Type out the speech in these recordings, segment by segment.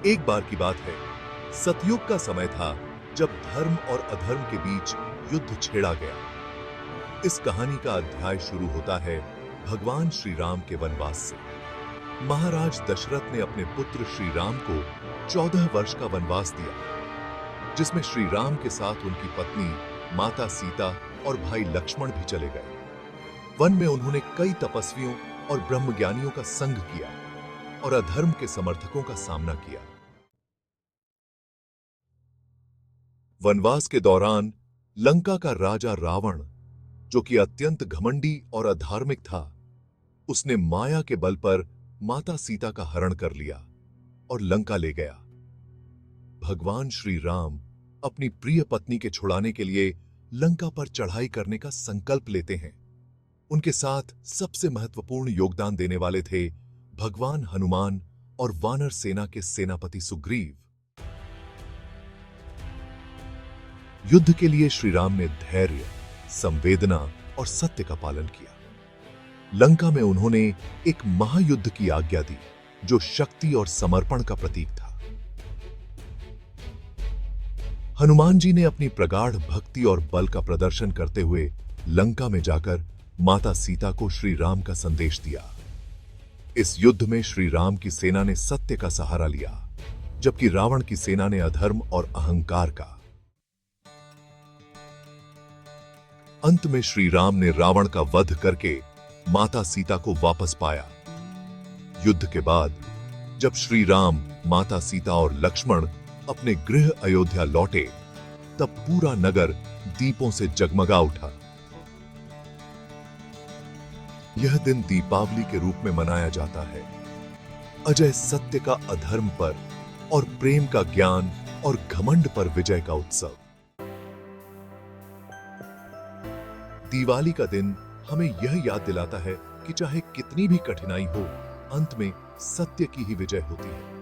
एक बार की बात है, सतयुग का समय था जब धर्म और अधर्म के बीच युद्ध छेड़ा गया। इस कहानी का अध्याय शुरू होता है भगवान श्री राम के वनवास से। महाराज दशरथ ने अपने पुत्र श्री राम को 14 वर्ष का वनवास दिया, जिसमें श्री राम के साथ उनकी पत्नी माता सीता और भाई लक्ष्मण भी चले गए। वन में उन्होंने कई तपस्वियों और ब्रह्मज्ञानियों का संग किया और अधर्म के समर्थकों का सामना किया। वनवास के दौरान लंका का राजा रावण, जो कि अत्यंत घमंडी और अधार्मिक था, उसने माया के बल पर माता सीता का हरण कर लिया और लंका ले गया। भगवान श्री राम अपनी प्रिय पत्नी के छुड़ाने के लिए लंका पर चढ़ाई करने का संकल्प लेते हैं। उनके साथ सबसे महत्वपूर्ण योगदान देने वाले थे भगवान हनुमान और वानर सेना के सेनापति सुग्रीव। युद्ध के लिए श्री राम ने धैर्य, संवेदना और सत्य का पालन किया। लंका में उन्होंने एक महायुद्ध की आज्ञा दी, जो शक्ति और समर्पण का प्रतीक था। हनुमान जी ने अपनी प्रगाढ़ भक्ति और बल का प्रदर्शन करते हुए लंका में जाकर माता सीता को श्री राम का संदेश दिया। इस युद्ध में श्री राम की सेना ने सत्य का सहारा लिया, जबकि रावण की सेना ने अधर्म और अहंकार का। अंत में श्री राम ने रावण का वध करके माता सीता को वापस पाया। युद्ध के बाद जब श्री राम, माता सीता और लक्ष्मण अपने गृह अयोध्या लौटे, तब पूरा नगर दीपों से जगमगा उठा। यह दिन दीपावली के रूप में मनाया जाता है। अजय सत्य का अधर्म पर और प्रेम का ज्ञान और घमंड पर विजय का उत्सव। दिवाली का दिन हमें यह याद दिलाता है कि चाहे कितनी भी कठिनाई हो, अंत में सत्य की ही विजय होती है।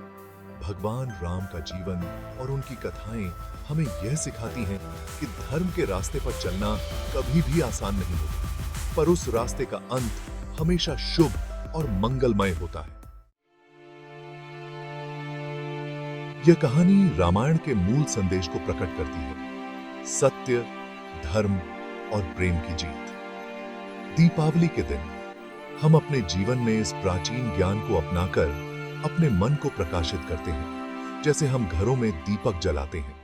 भगवान राम का जीवन और उनकी कथाएं हमें यह सिखाती हैं कि धर्म के रास्ते पर चलना कभी भी आसान नहीं होता, पर उस रास्ते का अंत हमेशा शुभ और मंगलमय होता है। यह कहानी रामायण के मूल संदेश को प्रकट करती है: सत्य, धर्म और प्रेम की जीत। दीपावली के दिन हम अपने जीवन में इस प्राचीन ज्ञान को अपनाकर अपने मन को प्रकाशित करते हैं, जैसे हम घरों में दीपक जलाते हैं।